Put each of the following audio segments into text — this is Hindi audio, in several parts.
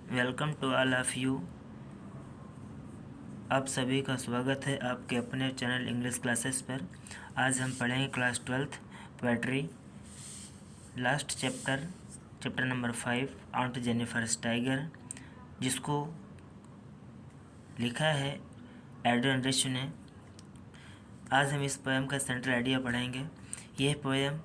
Welcome to all of you. आप सभी का स्वागत है आपके अपने चैनल इंग्लिश क्लासेस पर। आज हम पढ़ेंगे class 12th poetry, last chapter number 5 Aunt Jennifer's tiger, जिसको लिखा है एड्रियन रिच ने। आज हम इस पोएम का सेंट्रल आइडिया पढ़ेंगे। यह पोएम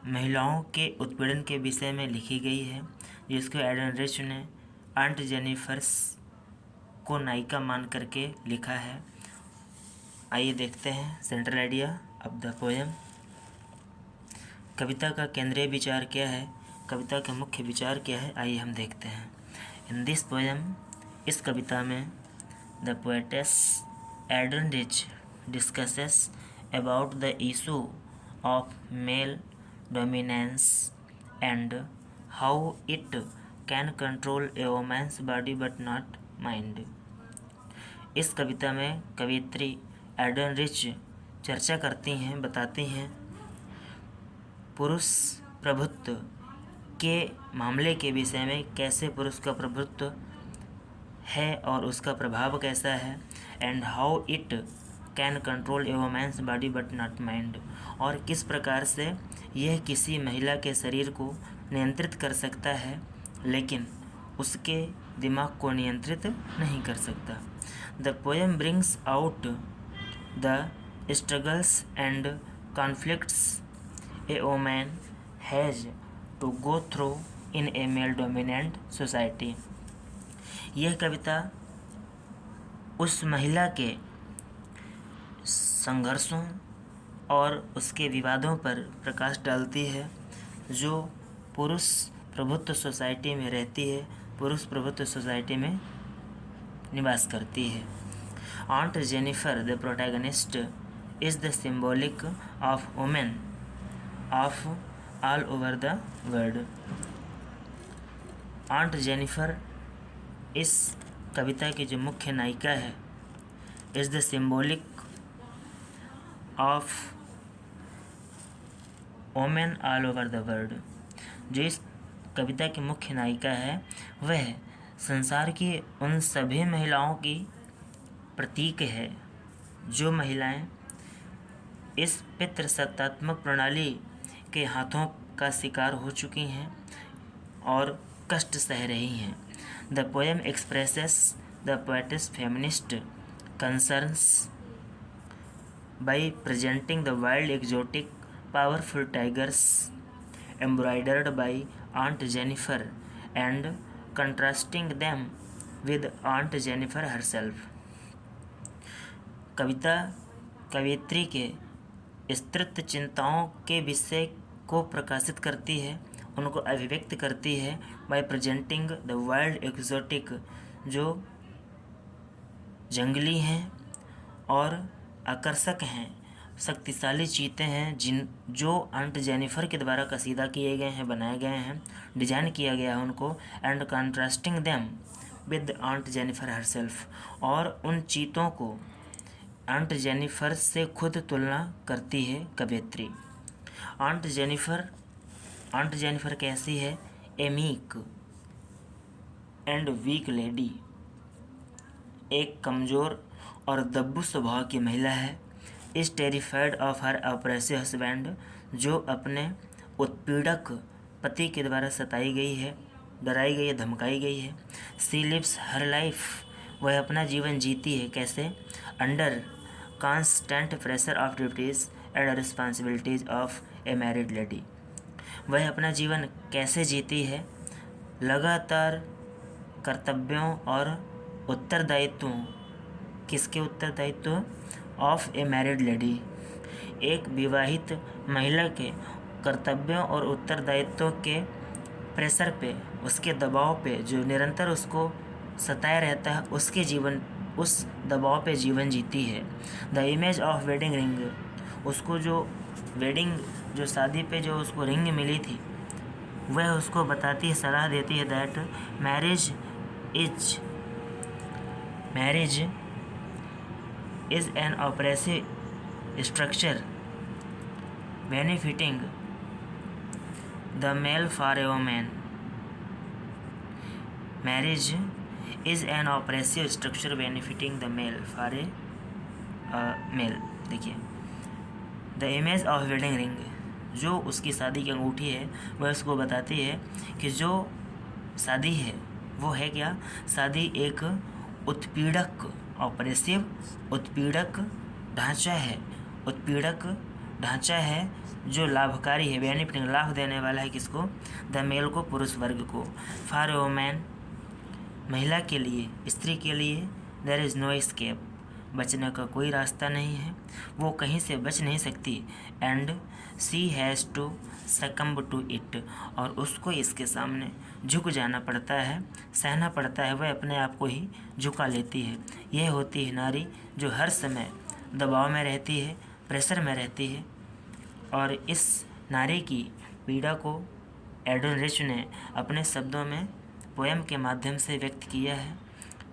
महिलाओं के उत्पीड़न के विषय में लिखी गई है, जिसको एड्रियन रिच ने आंट जेनिफर्स को नायिका मान करके लिखा है। आइए देखते हैं central idea of the poem. कविता का केंद्रीय विचार क्या है, कविता का मुख्य विचार क्या है, आइए हम देखते हैं। इन दिस पोएम, इस कविता में the poetess Adrienne Rich discusses about the issue of male dominance and how it can control a women's body but not mind. इस कविता में कवियत्री एड्रियन रिच चर्चा करती हैं, बताती हैं पुरुष प्रभुत्व के मामले के विषय में, कैसे पुरुष का प्रभुत्व है और उसका प्रभाव कैसा है। And how it can control a women's body but not mind, और किस प्रकार से यह किसी महिला के शरीर को नियंत्रित कर सकता है लेकिन उसके दिमाग को नियंत्रित नहीं कर सकता। The poem brings out the struggles and conflicts a woman has to go through in a male dominant society. यह कविता उस महिला के संघर्षों और उसके विवादों पर प्रकाश डालती है जो पुरुष प्रभुत्व सोसाइटी में रहती है, पुरुष प्रभुत्व सोसाइटी में निवास करती है। Aunt Jennifer the protagonist is the symbolic of women of all over the world. Aunt Jennifer इस कविता की जो मुख्य नायिका है, is the symbolic of women all over the world. जो इस कविता की मुख्य नायिका है वह संसार की उन सभी महिलाओं की प्रतीक है जो महिलाएं इस पितृसत्तात्मक प्रणाली के हाथों का शिकार हो चुकी हैं और कष्ट सह रही हैं। The poem expresses the poetess feminist concerns by presenting the wild exotic powerful tigers embroidered by Aunt Jennifer and contrasting them with Aunt Jennifer herself। कविता कवियत्री के स्त्रीत्व चिंताओं के विषय को प्रकाशित करती है, उनको अभिव्यक्त करती है bye presenting the wild exotic, जो जंगली हैं और आकर्षक हैं, शक्तिशाली चीते हैं जो आंट जेनिफर के द्वारा कसीदा किए गए हैं, बनाए गए हैं, डिजाइन किया गया है उनको। And contrasting them with Aunt Jennifer herself, और उन चीतों को आंट जेनिफर से खुद तुलना करती है कवियत्री। आंट जेनिफर कैसी है? ए मीक एंड वीक लेडी, एक कमज़ोर और दब्बू स्वभाव की महिला है। Is terrified of her oppressive husband, जो अपने उत्पीड़क पति के द्वारा सताई गई है, डराई गई है, धमकाई गई है। सी लिव्स हर लाइफ, वह अपना जीवन जीती है कैसे? Under constant pressure of duties and responsibilities of A married lady. वह अपना जीवन कैसे जीती है? लगातार कर्तव्यों और उत्तरदायित्वों, किसके उत्तरदायित्व? ऑफ ए मैरिड लेडी, एक विवाहित महिला के कर्तव्यों और उत्तरदायित्वों के प्रेशर पे, उसके दबाव पे, जो निरंतर उसको सताया रहता है, उस दबाव पे जीवन जीती है। The image of wedding ring, उसको जो शादी पे जो उसको रिंग मिली थी, वह उसको बताती है, सलाह देती है that marriage is an oppressive structure benefiting the male for a woman। Marriage is an oppressive structure benefiting the male for a male. देखिए, the image of wedding ring, जो उसकी शादी की अंगूठी है वह उसको बताती है कि जो शादी है वो है क्या, शादी एक उत्पीड़क ऑपरेसिव उत्पीड़क ढांचा है, उत्पीड़क ढांचा है जो लाभकारी है, बेनिफिटिंग लाभ देने वाला है किसको, द मेल को, पुरुष वर्ग को, फॉर वुमेन महिला के लिए, स्त्री के लिए, देयर इज़ नो एस्केप बचने का कोई रास्ता नहीं है, वो कहीं से बच नहीं सकती, and she has to succumb to it, और उसको इसके सामने झुक जाना पड़ता है, सहना पड़ता है, वह अपने आप को ही झुका लेती है। यह होती है नारी जो हर समय दबाव में रहती है, प्रेशर में रहती है, और इस नारी की पीड़ा को एडन रिच ने अपने शब्दों में पोएम के माध्यम से व्यक्त किया है।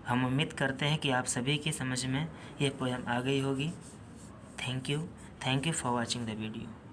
हम उम्मीद करते हैं कि आप सभी की समझ में ये पोएम आ गई होगी। Thank you for watching the video.